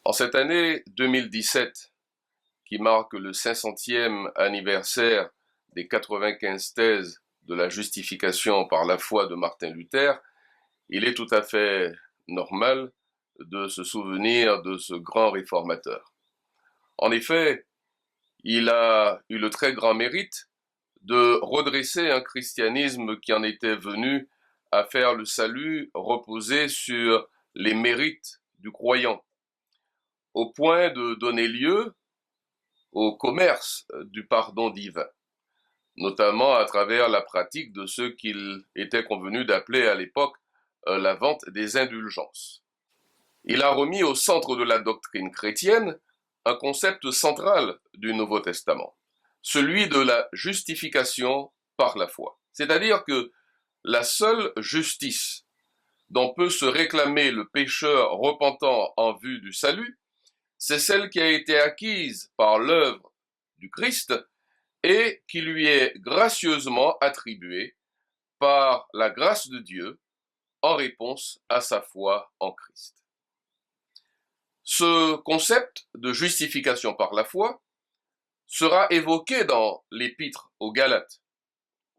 En cette année 2017, qui marque le 500e anniversaire des 95 thèses de la justification par la foi de Martin Luther, il est tout à fait normal de se souvenir de ce grand réformateur. En effet, il a eu le très grand mérite de redresser un christianisme qui en était venu à faire le salut reposer sur les mérites du croyant, au point de donner lieu au commerce du pardon divin, notamment à travers la pratique de ce qu'il était convenu d'appeler à l'époque la vente des indulgences. Il a remis au centre de la doctrine chrétienne un concept central du Nouveau Testament, celui de la justification par la foi. C'est-à-dire que la seule justice dont peut se réclamer le pécheur repentant en vue du salut, c'est celle qui a été acquise par l'œuvre du Christ et qui lui est gracieusement attribuée par la grâce de Dieu en réponse à sa foi en Christ. Ce concept de justification par la foi sera évoqué dans l'épître aux Galates,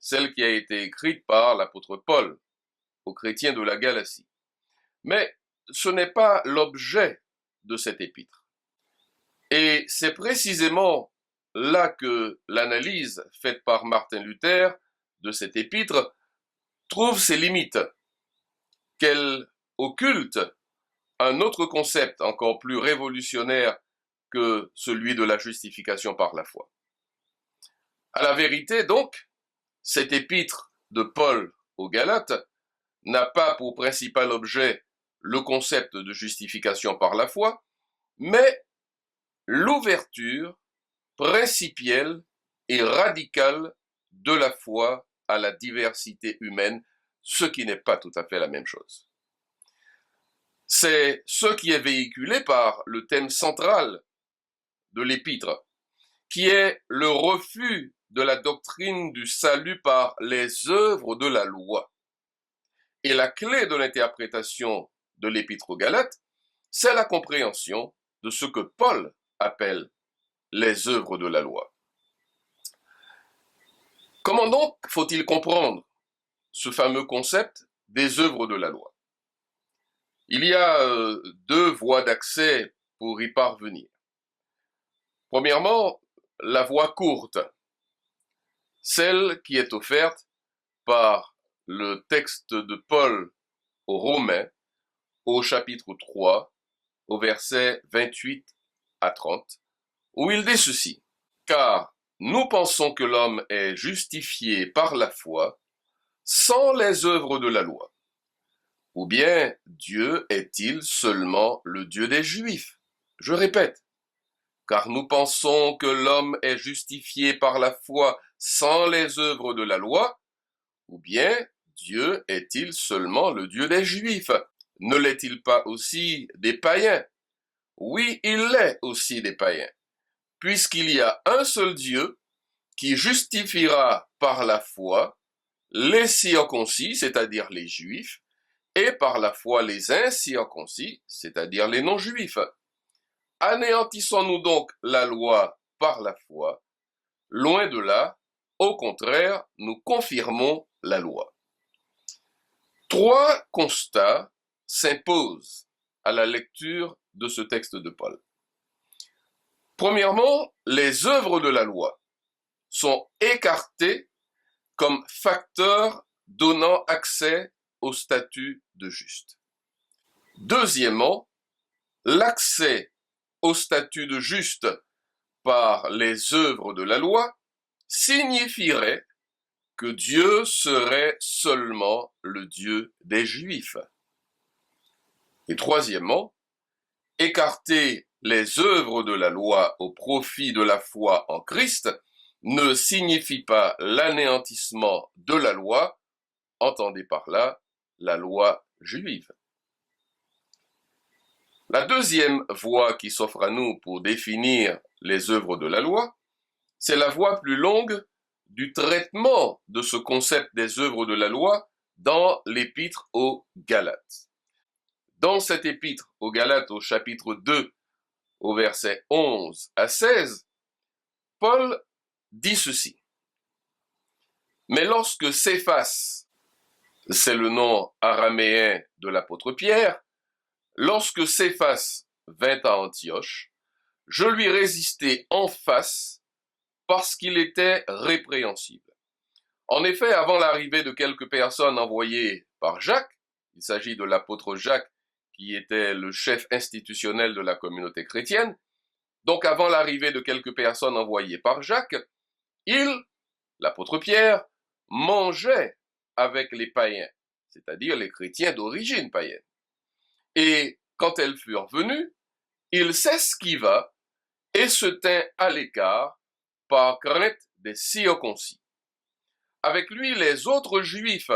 celle qui a été écrite par l'apôtre Paul aux chrétiens de la Galatie. Mais ce n'est pas l'objet de cet épître. Et c'est précisément là que l'analyse faite par Martin Luther de cet épître trouve ses limites, qu'elle occulte un autre concept encore plus révolutionnaire que celui de la justification par la foi. À la vérité, donc, cet épître de Paul aux Galates n'a pas pour principal objet le concept de justification par la foi, mais l'ouverture principielle et radicale de la foi à la diversité humaine, ce qui n'est pas tout à fait la même chose. C'est ce qui est véhiculé par le thème central de l'épître, qui est le refus de la doctrine du salut par les œuvres de la loi. Et la clé de l'interprétation de l'épître aux Galates, c'est la compréhension de ce que Paul appelle les œuvres de la loi. Comment donc faut-il comprendre ce fameux concept des œuvres de la loi? Il y a deux voies d'accès pour y parvenir. Premièrement, la voie courte, celle qui est offerte par le texte de Paul aux Romains, au chapitre 3, au verset 28 à 30, où il dit ceci: « Car nous pensons que l'homme est justifié par la foi sans les œuvres de la loi. Ou bien Dieu est-il seulement le Dieu des Juifs? Je répète, car nous pensons que l'homme est justifié par la foi sans les œuvres de la loi, ou bien Dieu est-il seulement le Dieu des Juifs? Ne l'est-il pas aussi des païens? Oui, il l'est aussi des païens, puisqu'il y a un seul Dieu qui justifiera par la foi les circoncis, c'est-à-dire les Juifs, et par la foi les incirconcis, c'est-à-dire les non-juifs. Anéantissons-nous donc la loi par la foi? Loin de là, au contraire, nous confirmons la loi. Trois constats s'imposent à la lecture de ce texte de Paul. Premièrement, les œuvres de la loi sont écartées comme facteurs donnant accès au statut de juste. Deuxièmement, l'accès au statut de juste par les œuvres de la loi signifierait que Dieu serait seulement le Dieu des Juifs. Et troisièmement, écarter les œuvres de la loi au profit de la foi en Christ ne signifie pas l'anéantissement de la loi, entendez par là la loi juive. La deuxième voie qui s'offre à nous pour définir les œuvres de la loi, c'est la voie plus longue du traitement de ce concept des œuvres de la loi dans l'épître aux Galates. Dans cet épître aux Galates au chapitre 2 au verset 11 à 16, Paul dit ceci. Mais lorsque Céphas, c'est le nom araméen de l'apôtre Pierre, lorsque Céphas vint à Antioche, je lui résistai en face parce qu'il était répréhensible. En effet, avant l'arrivée de quelques personnes envoyées par Jacques, il s'agit de l'apôtre Jacques qui était le chef institutionnel de la communauté chrétienne, donc avant l'arrivée de quelques personnes envoyées par Jacques, l'apôtre Pierre, mangeait avec les païens, c'est-à-dire les chrétiens d'origine païenne. Et quand elles furent venues, il s'esquiva et se tint à l'écart par crainte des circoncis. Avec lui, les autres Juifs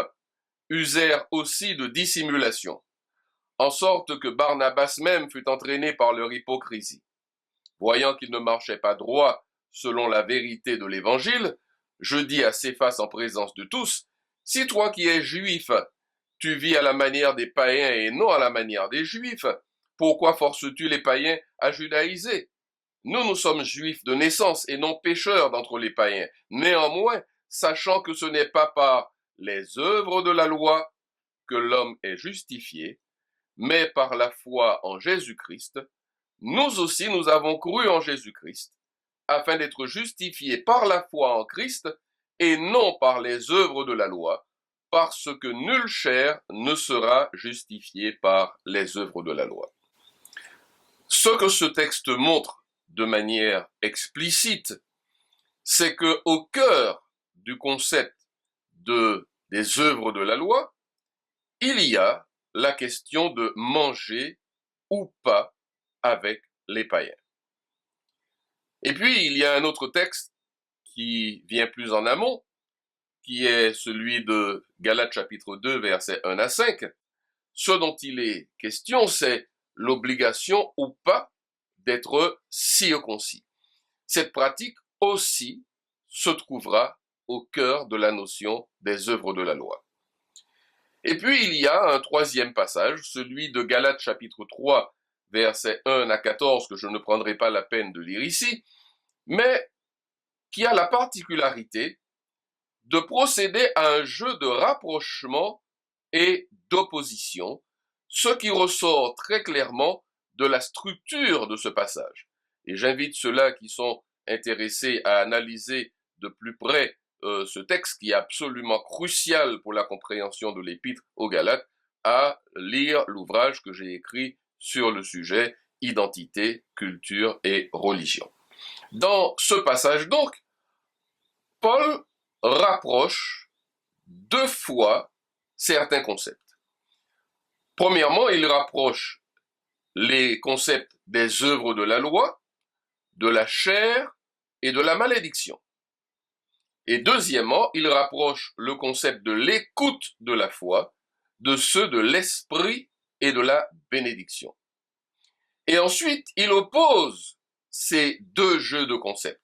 usèrent aussi de dissimulation, en sorte que Barnabas même fut entraîné par leur hypocrisie. Voyant qu'il ne marchait pas droit selon la vérité de l'Évangile, je dis à Céphas en présence de tous, « Si toi qui es juif, tu vis à la manière des païens et non à la manière des juifs, pourquoi forces-tu les païens à judaïser? Nous sommes juifs de naissance et non pécheurs d'entre les païens. Néanmoins, sachant que ce n'est pas par les œuvres de la loi que l'homme est justifié, mais par la foi en Jésus-Christ, nous aussi nous avons cru en Jésus-Christ, afin d'être justifiés par la foi en Christ et non par les œuvres de la loi, parce que nulle chair ne sera justifiée par les œuvres de la loi. Ce que ce texte montre de manière explicite, c'est que au cœur du concept des œuvres de la loi, il y a la question de manger ou pas avec les païens. Et puis, il y a un autre texte qui vient plus en amont, qui est celui de Galates chapitre 2, versets 1 à 5. Ce dont il est question, c'est l'obligation ou pas d'être circoncis. Cette pratique aussi se trouvera au cœur de la notion des œuvres de la loi. Et puis, il y a un troisième passage, celui de Galates chapitre 3, versets 1 à 14, que je ne prendrai pas la peine de lire ici, mais qui a la particularité de procéder à un jeu de rapprochement et d'opposition, ce qui ressort très clairement de la structure de ce passage. Et j'invite ceux-là qui sont intéressés à analyser de plus près ce texte qui est absolument crucial pour la compréhension de l'épître aux Galates, à lire l'ouvrage que j'ai écrit sur le sujet Identité, culture et religion. Dans ce passage donc, Paul rapproche deux fois certains concepts. Premièrement, il rapproche les concepts des œuvres de la loi, de la chair et de la malédiction. Et deuxièmement, il rapproche le concept de l'écoute de la foi de ceux de l'esprit et de la bénédiction. Et ensuite, il oppose ces deux jeux de concepts.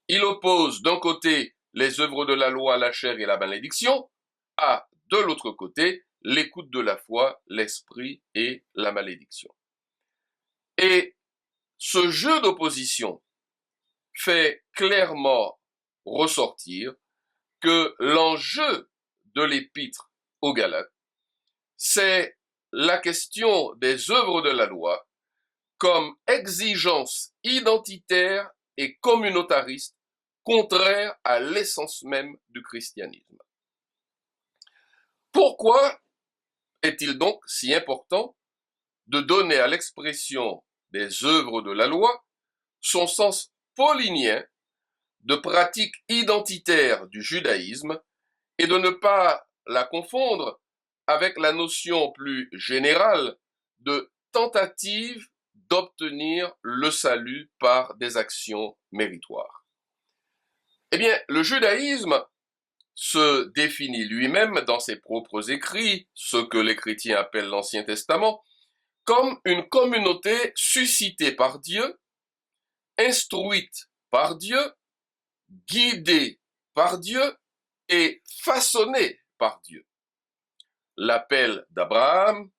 Il oppose d'un côté les œuvres de la loi, la chair et la malédiction, à de l'autre côté l'écoute de la foi, l'esprit et la malédiction. Et ce jeu d'opposition fait clairement ressortir que l'enjeu de l'épître aux Galates, c'est la question des œuvres de la loi comme exigence identitaire et communautariste contraire à l'essence même du christianisme. Pourquoi est-il donc si important de donner à l'expression des œuvres de la loi son sens paulinien de pratique identitaire du judaïsme et de ne pas la confondre avec la notion plus générale de tentative d'obtenir le salut par des actions méritoires? Eh bien, le judaïsme se définit lui-même dans ses propres écrits, ce que les chrétiens appellent l'Ancien Testament, comme une communauté suscitée par Dieu, instruite par Dieu, guidée par Dieu et façonnée par Dieu. L'appel d'Abraham,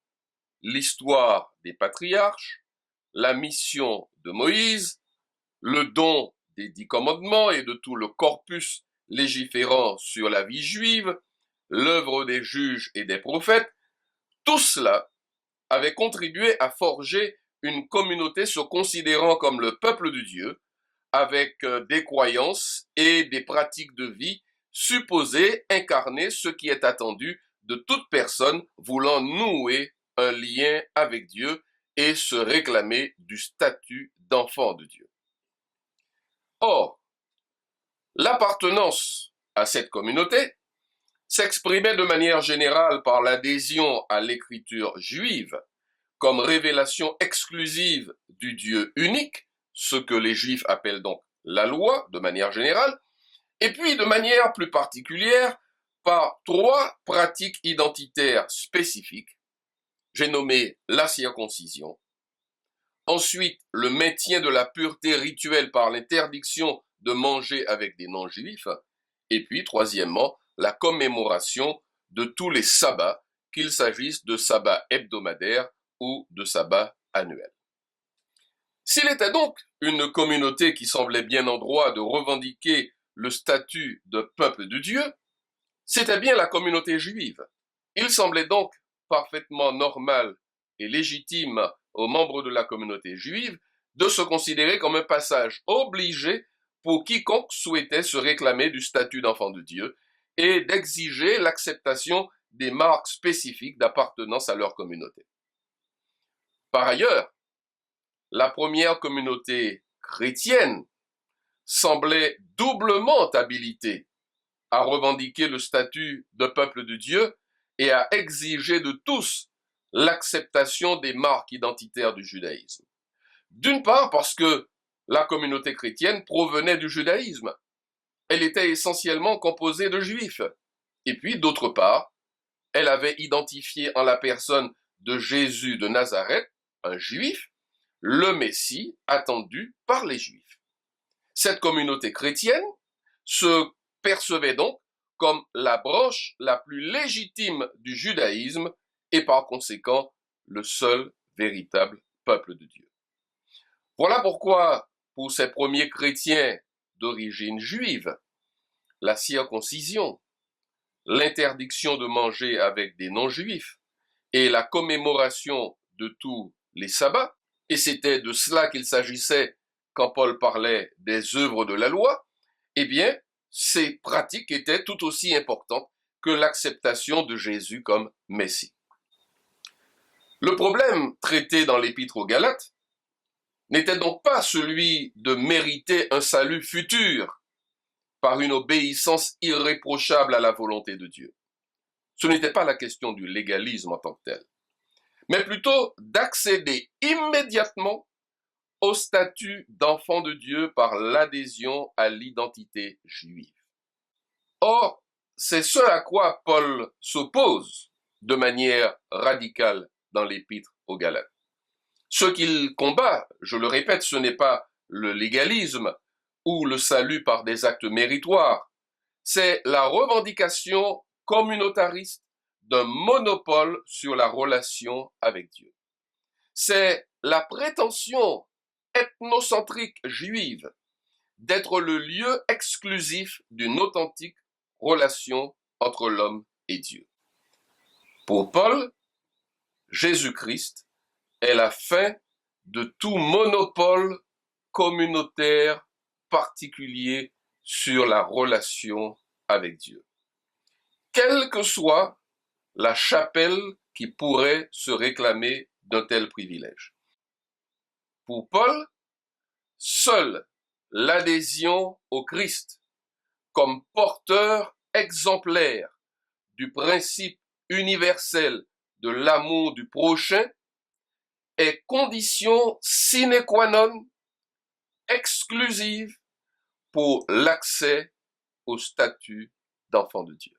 l'histoire des patriarches, la mission de Moïse, le don des 10 commandements et de tout le corpus légiférant sur la vie juive, l'œuvre des juges et des prophètes, tout cela avait contribué à forger une communauté se considérant comme le peuple de Dieu, avec des croyances et des pratiques de vie supposées incarner ce qui est attendu de toute personne voulant nouer un lien avec Dieu et se réclamer du statut d'enfant de Dieu. Or, l'appartenance à cette communauté s'exprimait de manière générale par l'adhésion à l'écriture juive comme révélation exclusive du Dieu unique, ce que les Juifs appellent donc la loi de manière générale, et puis de manière plus particulière par 3 pratiques identitaires spécifiques. J'ai nommé la circoncision, ensuite le maintien de la pureté rituelle par l'interdiction de manger avec des non-juifs, et puis troisièmement la commémoration de tous les sabbats, qu'il s'agisse de sabbats hebdomadaires ou de sabbats annuels. S'il était donc une communauté qui semblait bien en droit de revendiquer le statut de peuple de Dieu, c'était bien la communauté juive. Il semblait donc parfaitement normal et légitime aux membres de la communauté juive de se considérer comme un passage obligé pour quiconque souhaitait se réclamer du statut d'enfant de Dieu et d'exiger l'acceptation des marques spécifiques d'appartenance à leur communauté. Par ailleurs, la première communauté chrétienne semblait doublement habilitée à revendiquer le statut de peuple de Dieu et à exiger de tous l'acceptation des marques identitaires du judaïsme. D'une part parce que la communauté chrétienne provenait du judaïsme. Elle était essentiellement composée de juifs. Et puis, d'autre part, elle avait identifié en la personne de Jésus de Nazareth, un juif, le Messie attendu par les Juifs. Cette communauté chrétienne se percevait donc comme la branche la plus légitime du judaïsme et par conséquent le seul véritable peuple de Dieu. Voilà pourquoi, pour ces premiers chrétiens d'origine juive, la circoncision, l'interdiction de manger avec des non-juifs et la commémoration de tous les sabbats, et c'était de cela qu'il s'agissait quand Paul parlait des œuvres de la loi, eh bien, ces pratiques étaient tout aussi importantes que l'acceptation de Jésus comme Messie. Le problème traité dans l'Épître aux Galates n'était donc pas celui de mériter un salut futur par une obéissance irréprochable à la volonté de Dieu. Ce n'était pas la question du légalisme en tant que tel, mais plutôt d'accéder immédiatement au statut d'enfant de Dieu par l'adhésion à l'identité juive. Or, c'est ce à quoi Paul s'oppose de manière radicale dans l'Épître aux Galates. Ce qu'il combat, je le répète, ce n'est pas le légalisme ou le salut par des actes méritoires, c'est la revendication communautariste d'un monopole sur la relation avec Dieu. C'est la prétention ethnocentrique juive d'être le lieu exclusif d'une authentique relation entre l'homme et Dieu. Pour Paul, Jésus-Christ est la fin de tout monopole communautaire particulier sur la relation avec Dieu. Quelle que soit la chapelle qui pourrait se réclamer d'un tel privilège. Pour Paul, seule l'adhésion au Christ comme porteur exemplaire du principe universel de l'amour du prochain est condition sine qua non exclusive pour l'accès au statut d'enfant de Dieu.